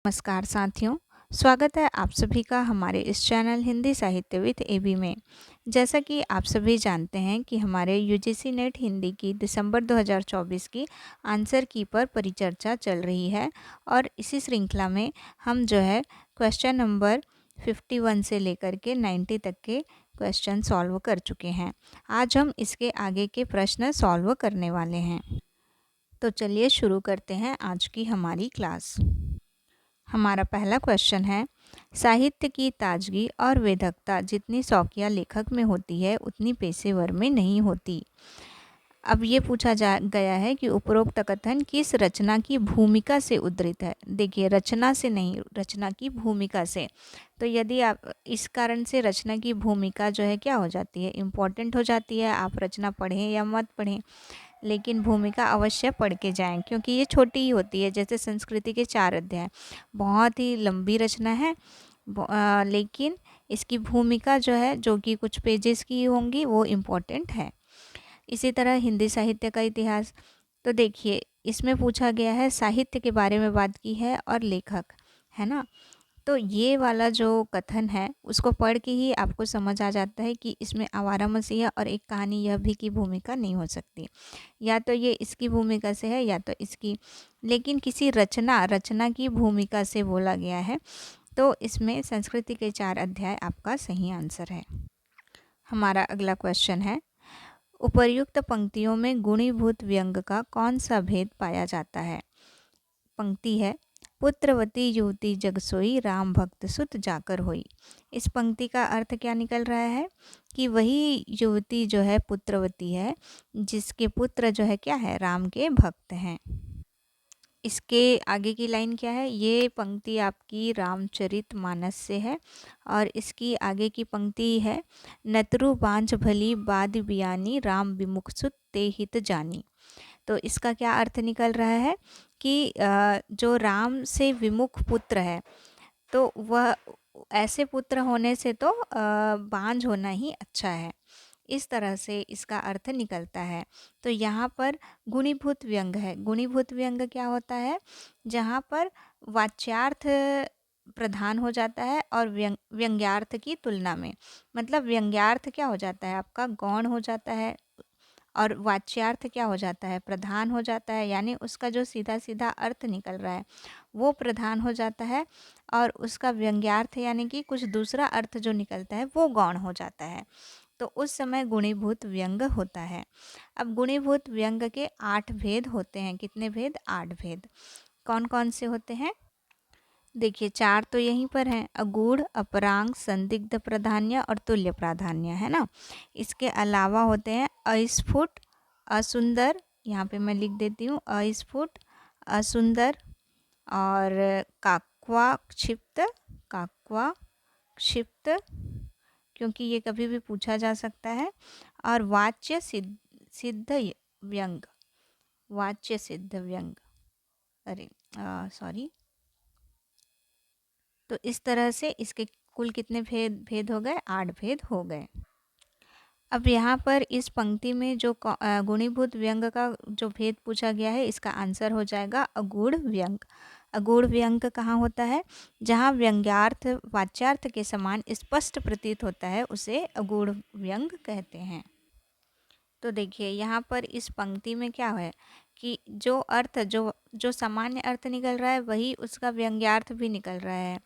नमस्कार साथियों, स्वागत है आप सभी का हमारे इस चैनल हिंदी साहित्य विद एबी में। जैसा कि आप सभी जानते हैं कि हमारे यूजीसी नेट हिंदी की दिसंबर 2024 की आंसर की पर परिचर्चा चल रही है और इसी श्रृंखला में हम जो है क्वेश्चन नंबर 51 से लेकर के 90 तक के क्वेश्चन सॉल्व कर चुके हैं। आज हम इसके आगे के प्रश्न सॉल्व करने वाले हैं। तो चलिए शुरू करते हैं आज की हमारी क्लास। हमारा पहला क्वेश्चन है, साहित्य की ताजगी और वेधकता जितनी शौकिया लेखक में होती है उतनी पेशेवर में नहीं होती। अब ये पूछा जा गया है कि उपरोक्त कथन किस रचना की भूमिका से उद्धृत है। देखिए, रचना से नहीं, रचना की भूमिका से। तो यदि आप इस कारण से रचना की भूमिका जो है क्या हो जाती है, इम्पॉर्टेंट हो जाती है। आप रचना पढ़ें या मत पढ़ें, लेकिन भूमिका अवश्य पढ़ के जाएं, क्योंकि ये छोटी ही होती है। जैसे संस्कृति के 4 अध्याय, बहुत ही लंबी रचना है, लेकिन इसकी भूमिका जो है, जो कि कुछ पेजेस की होंगी, वो इम्पोर्टेंट है। इसी तरह हिंदी साहित्य का इतिहास, तो देखिए इसमें पूछा गया है, साहित्य के बारे में बात की है और लेखक, है ना। तो ये वाला जो कथन है उसको पढ़ के ही आपको समझ आ जाता है कि इसमें आवारा मसीहा और एक कहानी यह भी की भूमिका नहीं हो सकती। या तो ये इसकी भूमिका से है या तो इसकी, लेकिन किसी रचना की भूमिका से बोला गया है, तो इसमें संस्कृति के 4 अध्याय आपका सही आंसर है। हमारा अगला क्वेश्चन है, उपर्युक्त पंक्तियों में गुणीभूत व्यंग का कौन सा भेद पाया जाता है। पंक्ति है, पुत्रवती युवती जग सोई, राम भक्त सुत जाकर होई। इस पंक्ति का अर्थ क्या निकल रहा है कि वही युवती जो है पुत्रवती है, जिसके पुत्र जो है क्या है, राम के भक्त हैं। इसके आगे की लाइन क्या है, ये पंक्ति आपकी रामचरितमानस से है और इसकी आगे की पंक्ति है, नतरु बांझ भली बाद बियानी, राम विमुख सुत ते हित जानी। तो इसका क्या अर्थ निकल रहा है कि जो राम से विमुख पुत्र है, तो वह ऐसे पुत्र होने से तो बांझ होना ही अच्छा है। इस तरह से इसका अर्थ निकलता है। तो यहाँ पर गुणीभूत व्यंग है। गुणीभूत व्यंग क्या होता है, जहाँ पर वाच्यार्थ प्रधान हो जाता है और व्यंग्यार्थ की तुलना में, मतलब व्यंग्यार्थ क्या हो जाता है आपका, गौण हो जाता है, और वाच्यार्थ क्या हो जाता है, प्रधान हो जाता है। यानी उसका जो सीधा सीधा अर्थ निकल रहा है वो प्रधान हो जाता है और उसका व्यंग्यार्थ यानी कि कुछ दूसरा अर्थ जो निकलता है वो गौण हो जाता है। तो उस समय गुणीभूत व्यंग होता है। अब गुणीभूत व्यंग के 8 भेद होते हैं। कितने भेद? 8 भेद। कौन कौन से होते हैं? देखिए, 4 तो यहीं पर हैं, अगूढ़, अपरांग, संदिग्ध प्राधान्य और तुल्य प्राधान्य, है ना। इसके अलावा होते हैं अस्फुट, असुंदर, यहाँ पे मैं लिख देती हूँ, अस्फुट, असुंदर और काक्वा क्षिप्त, काक्वा क्षिप्त, क्योंकि ये कभी भी पूछा जा सकता है, और वाच्य सिद्ध व्यंग, वाच्य सिद्ध व्यंग, अरे सॉरी। तो इस तरह से इसके कुल कितने भेद हो गए? 8 भेद हो गए। अब यहाँ पर इस पंक्ति में जो गुणीभूत व्यंग का जो भेद पूछा गया है, इसका आंसर हो जाएगा अगूढ़ व्यंग। अगूढ़ व्यंग कहाँ होता है? जहाँ व्यंग्यार्थ वाच्यार्थ के समान स्पष्ट प्रतीत होता है, उसे अगूढ़ व्यंग कहते हैं। तो देखिए, यहाँ पर इस पंक्ति में क्या है कि जो अर्थ जो सामान्य अर्थ निकल रहा है, वही उसका व्यंग्यार्थ भी निकल रहा है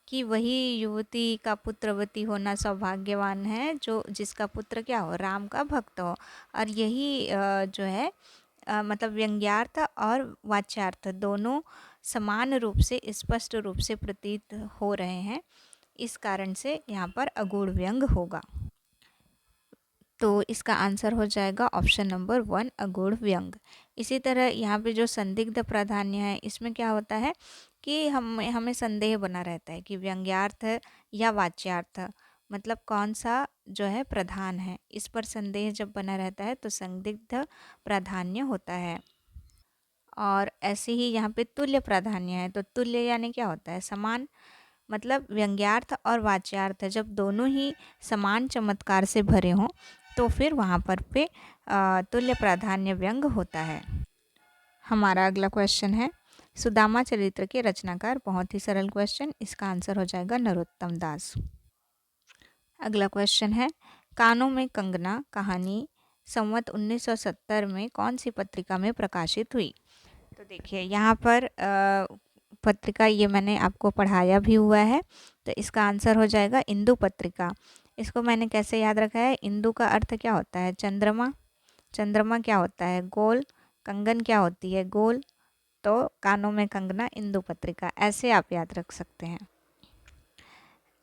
कि वही युवती का पुत्रवती होना सौभाग्यवान है, जो जिसका पुत्र क्या हो, राम का भक्त हो। और यही जो है मतलब व्यंग्यार्थ और वाच्यार्थ दोनों समान रूप से, स्पष्ट रूप से प्रतीत हो रहे हैं। इस कारण से यहाँ पर अगूढ़ व्यंग होगा। तो इसका आंसर हो जाएगा ऑप्शन नंबर 1, अगूढ़ व्यंग। इसी तरह यहाँ पे जो संदिग्ध प्राधान्य है, इसमें क्या होता है कि हमें संदेह बना रहता है कि व्यंग्यार्थ या वाच्यार्थ, मतलब कौन सा जो है प्रधान है। इस पर संदेह जब बना रहता है तो संदिग्ध प्राधान्य होता है। और ऐसे ही यहाँ पे तुल्य प्राधान्य है। तो तुल्य यानी क्या होता है? समान, मतलब व्यंग्यार्थ और वाच्यार्थ जब दोनों ही समान चमत्कार से भरे हों, तो फिर वहाँ पर तुल्य प्राधान्य व्यंग होता है। हमारा अगला क्वेश्चन है, सुदामा चरित्र के रचनाकार, बहुत ही सरल क्वेश्चन, इसका आंसर हो जाएगा नरोत्तम दास। अगला क्वेश्चन है, कानों में कंगना कहानी संवत 1970 में कौन सी पत्रिका में प्रकाशित हुई? तो देखिए यहाँ पर पत्रिका ये मैंने आपको पढ़ाया भी हुआ है, तो इसका आंसर हो जाएगा इंदु पत्रिका। इसको मैंने कैसे याद रखा है? इंदु का अर्थ क्या होता है? चंद्रमा। चंद्रमा क्या होता है? गोल। कंगन क्या होती है? गोल। तो कानों में कंगना, इंदु पत्रिका, ऐसे आप याद रख सकते हैं।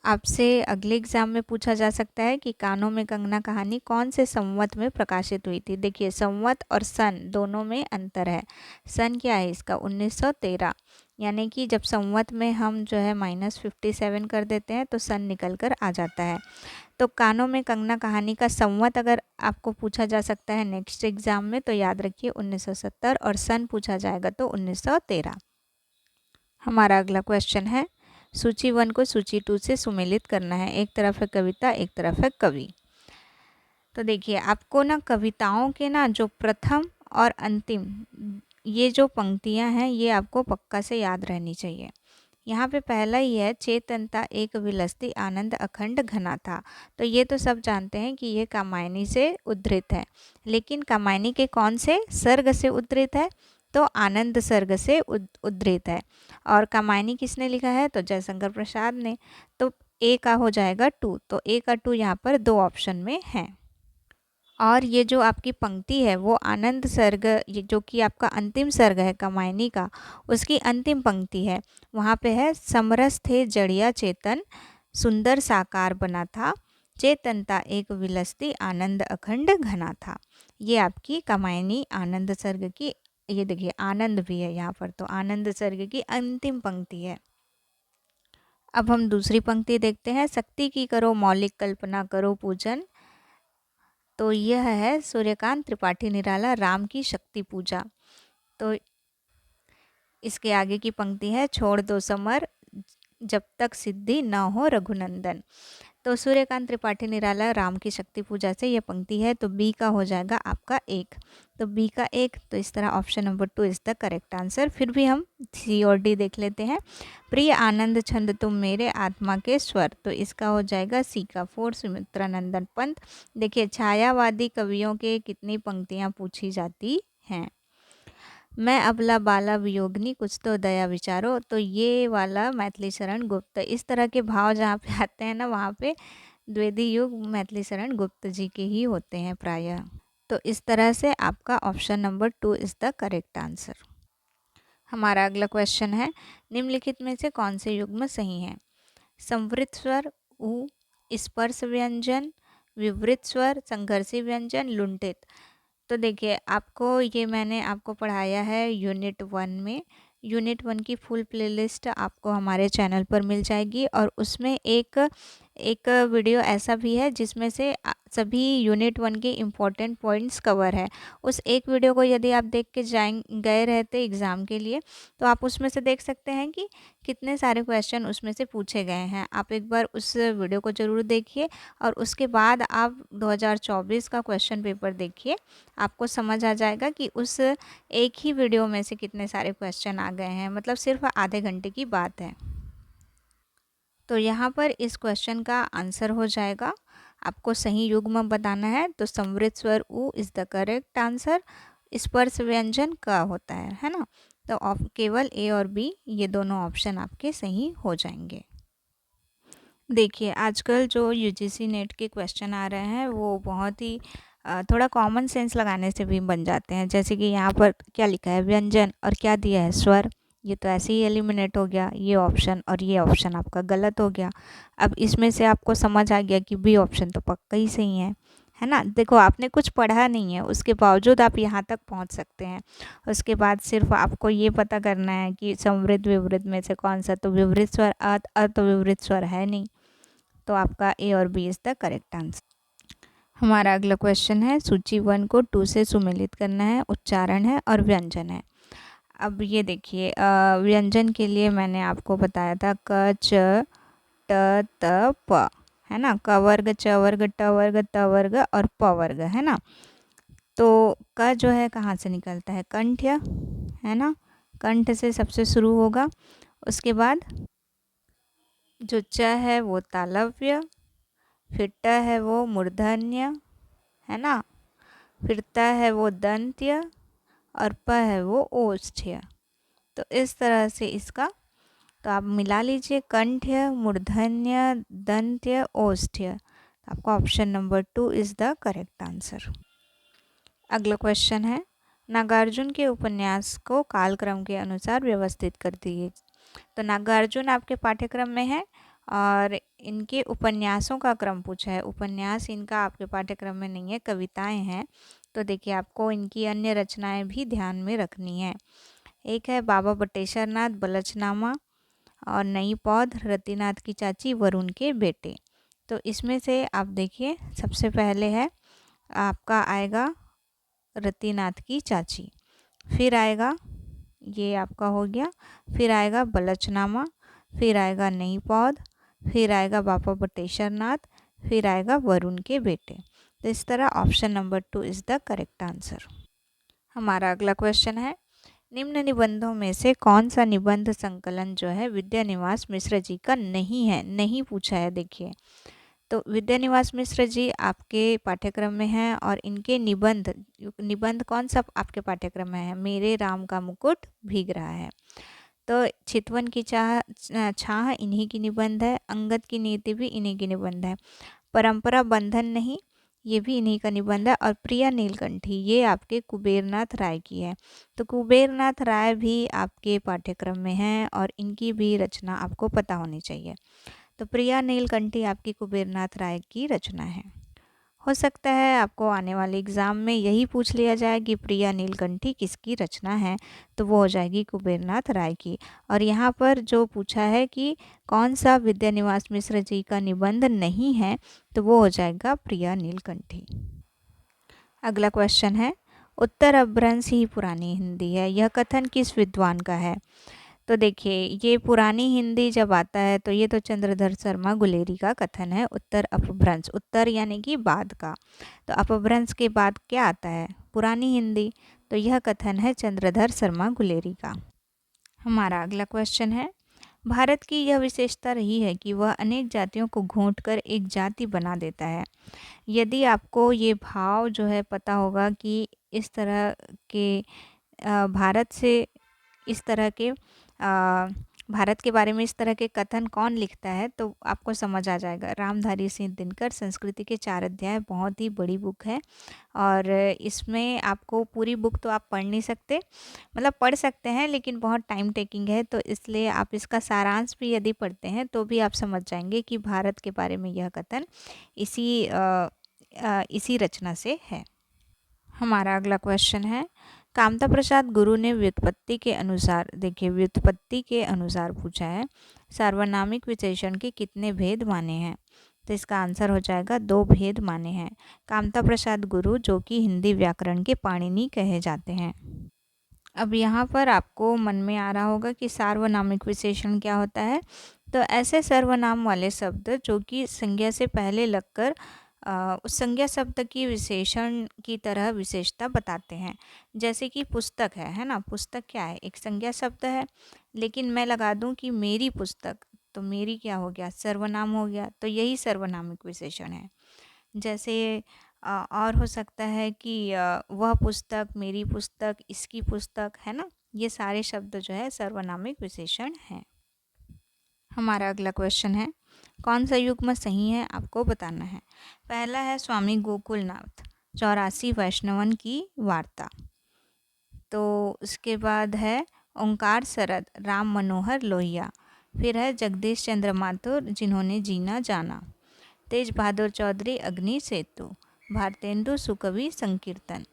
आपसे अगले एग्जाम में पूछा जा सकता है कि कानों में कंगना कहानी कौन से संवत में प्रकाशित हुई थी। देखिए संवत और सन दोनों में अंतर है। सन क्या है इसका? 1913, यानी कि जब संवत में हम जो है -57 कर देते हैं तो सन निकल कर आ जाता है। तो कानों में कंगना कहानी का संवत अगर आपको पूछा जा सकता है नेक्स्ट एग्जाम में, तो याद रखिए 1970, और सन पूछा जाएगा तो 1913। हमारा अगला क्वेश्चन है, सूची 1 को सूची 2 से सुमेलित करना है। एक तरफ है कविता, एक तरफ है कवि। तो देखिए आपको ना कविताओं के ना जो प्रथम और अंतिम ये जो पंक्तियां हैं ये आपको पक्का से याद रहनी चाहिए। यहाँ पे पहला ही है, चेतनता एक विलसती आनंद अखंड घना था। तो ये तो सब जानते हैं कि ये कामायनी से उद्धृत है, लेकिन कामायनी के कौन से सर्ग से उद्धृत है? तो आनंद सर्ग से उद्धृत है। और कामायनी किसने लिखा है? तो जयशंकर प्रसाद ने। तो ए का हो जाएगा 2, तो ए का 2 यहाँ पर 2 ऑप्शन में है। और ये जो आपकी पंक्ति है वो आनंद सर्ग, ये जो कि आपका अंतिम सर्ग है कामायनी का, उसकी अंतिम पंक्ति है। वहाँ पे है, समरस थे जड़िया चेतन सुंदर साकार बना था, चेतनता एक विलसती आनंद अखंड घना था। ये आपकी कामायनी आनंद सर्ग की, ये देखिए आनंद भी है यहाँ पर, तो आनंद सर्ग की अंतिम पंक्ति है। अब हम दूसरी पंक्ति देखते हैं, शक्ति की करो मौलिक कल्पना करो पूजन। तो यह है सूर्यकांत त्रिपाठी निराला, राम की शक्ति पूजा। तो इसके आगे की पंक्ति है, छोड़ दो समर जब तक सिद्धि न हो रघुनंदन। तो सूर्यकांत त्रिपाठी निराला, राम की शक्ति पूजा से ये पंक्ति है। तो बी का हो जाएगा आपका 1, तो बी का 1। तो इस तरह option number 2 is the correct answer. फिर भी हम सी और डी देख लेते हैं। प्रिय आनंद छंद तुम मेरे आत्मा के स्वर, तो इसका हो जाएगा सी का 4, सुमित्रा नंदन पंत। देखिए छायावादी कवियों के कितनी पंक्तियाँ पूछी जाती हैं। मैं अबला बाला वियोगनी कुछ तो दया विचारो, तो ये वाला मैथिली शरण गुप्त, इस तरह के भाव जहाँ पे आते हैं ना, वहाँ पे द्विवेदी युग मैथिली शरण गुप्त जी के ही होते हैं प्रायः। तो इस तरह से आपका option number 2 is the correct answer. हमारा अगला क्वेश्चन है, निम्नलिखित में से कौन से युग्म सही है? संवृत स्वर उ, स्पर्श व्यंजन, विवृत स्वर, संघर्षी व्यंजन, लुंठित। तो देखिए आपको ये मैंने आपको पढ़ाया है यूनिट 1 में। यूनिट 1 की फुल प्लेलिस्ट आपको हमारे चैनल पर मिल जाएगी, और उसमें एक वीडियो ऐसा भी है जिसमें से सभी यूनिट 1 के इम्पोर्टेंट पॉइंट्स कवर है। उस एक वीडियो को यदि आप देख के गए रहते एग्ज़ाम के लिए, तो आप उसमें से देख सकते हैं कि कितने सारे क्वेश्चन उसमें से पूछे गए हैं। आप एक बार उस वीडियो को ज़रूर देखिए, और उसके बाद आप 2024 का क्वेश्चन पेपर देखिए। आपको समझ आ जाएगा कि उस एक ही वीडियो में से कितने सारे क्वेश्चन आ गए हैं, मतलब सिर्फ आधे घंटे की बात है। तो यहाँ पर इस क्वेश्चन का आंसर हो जाएगा, आपको सही युग्म बताना है, तो संवृत स्वर उ इज़ द करेक्ट आंसर। स्पर्श व्यंजन का होता है ना। तो केवल ए और बी ये दोनों ऑप्शन आपके सही हो जाएंगे। देखिए आजकल जो यूजीसी नेट के क्वेश्चन आ रहे हैं वो बहुत ही थोड़ा कॉमन सेंस लगाने से भी बन जाते हैं। जैसे कि यहाँ पर क्या लिखा है, व्यंजन, और क्या दिया है, स्वर। ये तो ऐसे ही एलिमिनेट हो गया ये ऑप्शन, और ये ऑप्शन आपका गलत हो गया। अब इसमें से आपको समझ आ गया कि बी ऑप्शन तो पक्का ही सही है ना। देखो आपने कुछ पढ़ा नहीं है, उसके बावजूद आप यहाँ तक पहुँच सकते हैं। उसके बाद सिर्फ आपको ये पता करना है कि संवृत विवृत में से कौन सा, तो विवृत स्वर अर्थ विवृत स्वर है नहीं। तो आपका ए और B is the correct answer. हमारा अगला क्वेश्चन है, सूची 1 को 2 से सुमेलित करना है, उच्चारण है और व्यंजन है। अब ये देखिए व्यंजन के लिए मैंने आपको बताया था क च ट त प, है ना। क वर्ग, च वर्ग, ट वर्ग, त वर्ग और प वर्ग, है ना। तो क जो है कहाँ से निकलता है, कंठ्य, है ना। कंठ से सबसे शुरू होगा, उसके बाद जो च है वो तालव्य, फिर ट है वो मूर्धन्य, है ना, फिर त है वो दंत्य और प है वो ओष्ठ्य। तो इस तरह से इसका तो आप मिला लीजिए, कंठ्य, मूर्धन्य, दंत्य, ओष्ठ्य। आपका option number 2 is the correct answer. अगला क्वेश्चन है, नागार्जुन के उपन्यास को कालक्रम के अनुसार व्यवस्थित कर दिए। तो नागार्जुन आपके पाठ्यक्रम में है और इनके उपन्यासों का क्रम पूछा है। उपन्यास इनका आपके पाठ्यक्रम में नहीं है, कविताएं हैं। तो देखिए, आपको इनकी अन्य रचनाएं भी ध्यान में रखनी है। एक है बाबा बटेश्वर नाथ बलचनामा और नई पौध, रतिनाथ की चाची, वरुण के बेटे। तो इसमें से आप देखिए, सबसे पहले है आपका आएगा रतिनाथ की चाची, फिर आएगा ये आपका हो गया, फिर आएगा बलचनामा, फिर आएगा नई पौध, फिर आएगा बाबा बटेश्वर नाथ, फिर आएगा वरुण के बेटे। तो इस तरह option number 2 is the correct answer. हमारा अगला क्वेश्चन है, निम्न निबंधों में से कौन सा निबंध संकलन जो है विद्यानिवास मिश्र जी का नहीं है? नहीं पूछा है। देखिए, तो विद्यानिवास मिश्र जी आपके पाठ्यक्रम में हैं और इनके निबंध निबंध कौन सा आपके पाठ्यक्रम में है? मेरे राम का मुकुट भीग रहा है। तो चितवन की छाह इन्हीं की निबंध है। अंगद की नीति भी इन्हीं की निबंध है। परंपरा बंधन नहीं, ये भी इन्हीं का निबंध है। और प्रिया नीलकंठी ये आपके कुबेरनाथ राय की है। तो कुबेरनाथ राय भी आपके पाठ्यक्रम में हैं और इनकी भी रचना आपको पता होनी चाहिए। तो प्रिया नीलकंठी आपकी कुबेरनाथ राय की रचना है। हो सकता है आपको आने वाले एग्ज़ाम में यही पूछ लिया जाए कि प्रिया नीलकंठी किसकी रचना है, तो वो हो जाएगी कुबेरनाथ राय की। और यहाँ पर जो पूछा है कि कौन सा विद्यानिवास मिश्र जी का निबंध नहीं है, तो वो हो जाएगा प्रिया नीलकंठी। अगला क्वेश्चन है, उत्तर अपभ्रंश ही पुरानी हिंदी है, यह कथन किस विद्वान का है? तो देखिए, ये पुरानी हिंदी जब आता है तो ये तो चंद्रधर शर्मा गुलेरी का कथन है। उत्तर अपभ्रंश, उत्तर यानी कि बाद का, तो अपभ्रंश के बाद क्या आता है? पुरानी हिंदी। तो यह कथन है चंद्रधर शर्मा गुलेरी का। हमारा अगला क्वेश्चन है, भारत की यह विशेषता रही है कि वह अनेक जातियों को घोंटकर एक जाति बना देता है। यदि आपको ये भाव जो है पता होगा कि इस तरह के भारत से इस तरह के भारत के बारे में इस तरह के कथन कौन लिखता है, तो आपको समझ आ जाएगा। रामधारी सिंह दिनकर, संस्कृति के 4 अध्याय, बहुत ही बड़ी बुक है और इसमें आपको पूरी बुक तो आप पढ़ नहीं सकते, मतलब पढ़ सकते हैं लेकिन बहुत टाइम टेकिंग है। तो इसलिए आप इसका सारांश भी यदि पढ़ते हैं तो भी आप समझ जाएंगे कि भारत के बारे में यह कथन इसी रचना से है। हमारा अगला क्वेश्चन है, कामता प्रसाद गुरु ने व्युत्पत्ति के अनुसार, देखिए व्युत्पत्ति के अनुसार पूछा है, सार्वनामिक विशेषण के कितने भेद माने हैं? तो इसका आंसर हो जाएगा 2 भेद माने हैं। कामता प्रसाद गुरु जो कि हिंदी व्याकरण के पाणिनि कहे जाते हैं। अब यहाँ पर आपको मन में आ रहा होगा कि सार्वनामिक विशेषण क्या होता है। तो ऐसे सर्वनाम वाले शब्द जो कि संज्ञा से पहले लगकर उस संज्ञा शब्द की विशेषण की तरह विशेषता बताते हैं। जैसे कि पुस्तक है ना, पुस्तक क्या है? एक संज्ञा शब्द है, लेकिन मैं लगा दूं कि मेरी पुस्तक, तो मेरी क्या हो गया? सर्वनाम हो गया। तो यही सर्वनामिक विशेषण है। जैसे और हो सकता है कि वह पुस्तक, मेरी पुस्तक, इसकी पुस्तक, है ना, ये सारे शब्द जो है सर्वनामिक विशेषण हैं। हमारा अगला क्वेश्चन है, कौन सा युग्म सही है आपको बताना है। पहला है स्वामी गोकुलनाथ, 84 वैष्णवन की वार्ता। तो उसके बाद है ओंकार शरद, राम मनोहर लोहिया। फिर है जगदीश चंद्र माथुर, जिन्होंने जीना जाना। तेज बहादुर चौधरी, अग्नि सेतु। भारतेंदु सुकवि, संकीर्तन।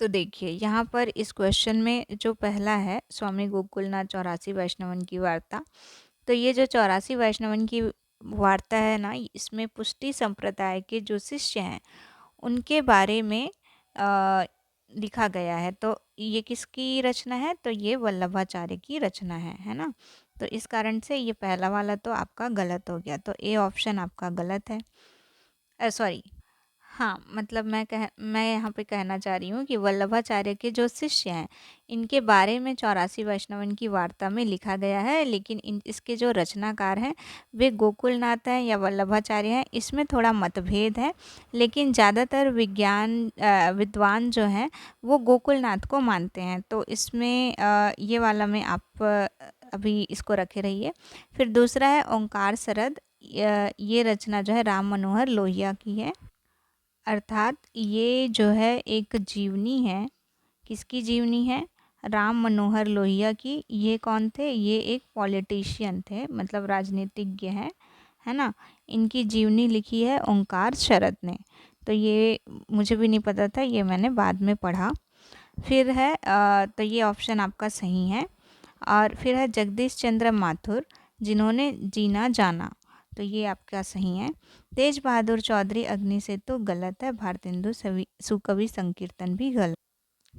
तो देखिए, यहाँ पर इस क्वेश्चन में जो पहला है स्वामी गोकुलनाथ 84 वैष्णवन की वार्ता, तो ये जो 84 वैष्णवन की वार्ता है ना, इसमें पुष्टि संप्रदाय के जो शिष्य हैं उनके बारे में लिखा गया है। तो ये किसकी रचना है? तो ये वल्लभाचार्य की रचना है ना। तो इस कारण से ये पहला वाला तो आपका गलत हो गया, तो ए ऑप्शन आपका गलत है। सॉरी, हाँ, मतलब मैं यहाँ पे कहना चाह रही हूँ कि वल्लभाचार्य के जो शिष्य हैं, इनके बारे में 84 वैष्णवन की वार्ता में लिखा गया है, लेकिन इसके जो रचनाकार हैं, वे गोकुलनाथ हैं या वल्लभाचार्य हैं, इसमें थोड़ा मतभेद है। लेकिन ज़्यादातर विद्वान जो हैं, वो गोकुलनाथ को मानते हैं। तो इसमें ये वाला में आप अभी इसको रखे रहिए। फिर दूसरा है ओंकार शरद, ये रचना जो है राम मनोहर लोहिया की है। अर्थात ये जो है एक जीवनी है। किसकी जीवनी है? राम मनोहर लोहिया की। ये कौन थे? ये एक पॉलिटिशियन थे, मतलब राजनीतिज्ञ हैं, है ना। इनकी जीवनी लिखी है ओंकार शरद ने। तो ये मुझे भी नहीं पता था, ये मैंने बाद में पढ़ा। फिर है तो ये ऑप्शन आपका सही है। और फिर है जगदीश चंद्र माथुर, जिन्होंने जीना जाना, तो ये आपका सही है। तेज बहादुर चौधरी अग्नि सेतु गलत है। भारतेंदु सुकवि संकीर्तन भी गलत।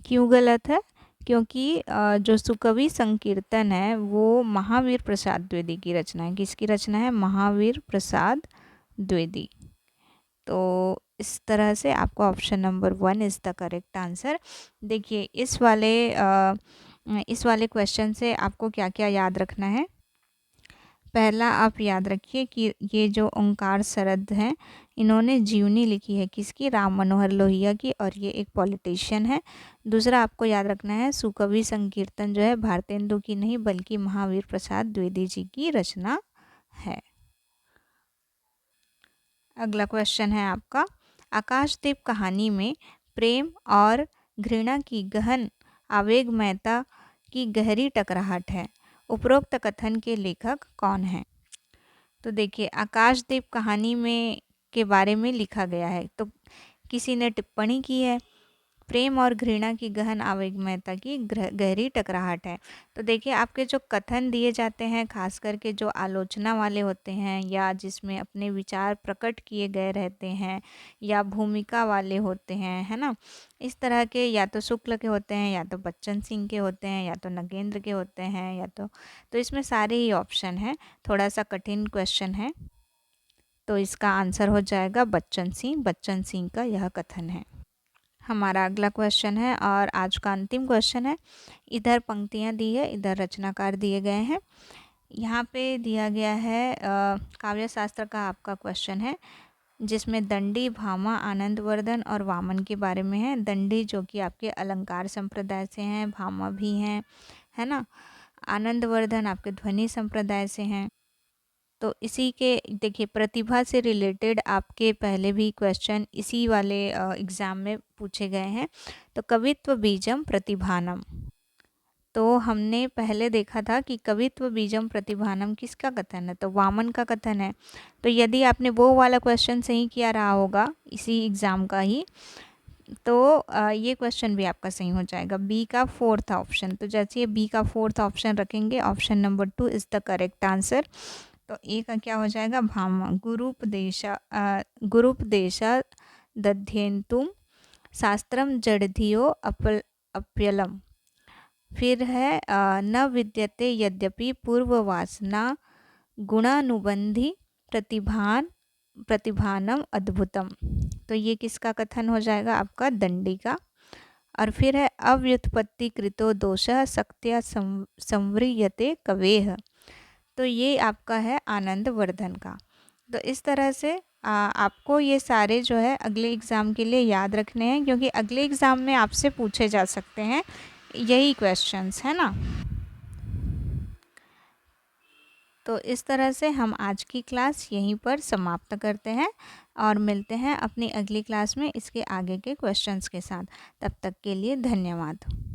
क्यों गलत है? क्योंकि जो सुकवि संकीर्तन है वो महावीर प्रसाद द्विवेदी की रचना है। किसकी रचना है? महावीर प्रसाद द्विवेदी। तो इस तरह से आपका option number 1 is the correct answer. देखिए इस वाले क्वेश्चन से आपको क्या क्या याद रखना है। पहला आप याद रखिए कि ये जो ओंकार शरद हैं, इन्होंने जीवनी लिखी है किसकी? राम मनोहर लोहिया की, और ये एक पॉलिटिशियन है। दूसरा आपको याद रखना है सुकवि संकीर्तन जो है भारतेंदु की नहीं बल्कि महावीर प्रसाद द्विवेदी जी की रचना है। अगला क्वेश्चन है आपका, आकाशदीप कहानी में प्रेम और घृणा की गहन आवेगमयता की गहरी टकराहट है। उपरोक्त कथन के लेखक कौन हैं? तो देखिए आकाशदीप कहानी में के बारे में लिखा गया है, तो किसी ने टिप्पणी की है। प्रेम और घृणा की गहन आवेगमयता की गहरी टकराहट है। तो देखिए आपके जो कथन दिए जाते हैं, खास करके जो आलोचना वाले होते हैं या जिसमें अपने विचार प्रकट किए गए रहते हैं या भूमिका वाले होते हैं, है ना, इस तरह के या तो शुक्ल के होते हैं या तो बच्चन सिंह के होते हैं या तो नगेंद्र के होते हैं या तो इसमें सारे ही ऑप्शन हैं। थोड़ा सा कठिन क्वेश्चन है, तो इसका आंसर हो जाएगा बच्चन सिंह। बच्चन सिंह का यह कथन है। हमारा अगला क्वेश्चन है और आज का अंतिम क्वेश्चन है। इधर पंक्तियाँ दी है, इधर रचनाकार दिए गए हैं। यहाँ पे दिया गया है काव्य शास्त्र का आपका क्वेश्चन है, जिसमें दंडी, भामा, आनंदवर्धन और वामन के बारे में है। दंडी जो कि आपके अलंकार संप्रदाय से हैं, भामा भी हैं, है ना। आनंदवर्धन आपके ध्वनि संप्रदाय से हैं। तो इसी के देखिए प्रतिभा से रिलेटेड आपके पहले भी क्वेश्चन इसी वाले एग्ज़ाम में पूछे गए हैं। तो कवित्व बीजम प्रतिभानम, तो हमने पहले देखा था कि कवित्व बीजम प्रतिभानम किसका कथन है? तो वामन का कथन है। तो यदि आपने वो वाला क्वेश्चन सही किया रहा होगा इसी एग्ज़ाम का ही, तो ये क्वेश्चन भी आपका सही हो जाएगा। बी का फोर्थ ऑप्शन, तो जैसे ये बी का फोर्थ ऑप्शन रखेंगे, option number 2 is the correct answer. तो ए का क्या हो जाएगा? भामा। गुरुपदेशा दध्येन्तुम शास्त्रम जड़धियो अप्यलम। फिर है न विद्यते यद्यपि पूर्ववासना गुणानुबंधी प्रतिभानम अद्भुतम। तो ये किसका कथन हो जाएगा? आपका दंडी का। और फिर है अव्युत्पत्ति कृतो दोषः शक्त्या संव्रियते कवेह, तो ये आपका है आनंदवर्धन का। तो इस तरह से आपको ये सारे जो है अगले एग्ज़ाम के लिए याद रखने हैं, क्योंकि अगले एग्ज़ाम में आपसे पूछे जा सकते हैं यही क्वेश्चंस, है ना। तो इस तरह से हम आज की क्लास यहीं पर समाप्त करते हैं और मिलते हैं अपनी अगली क्लास में इसके आगे के क्वेश्चंस के साथ। तब तक के लिए धन्यवाद।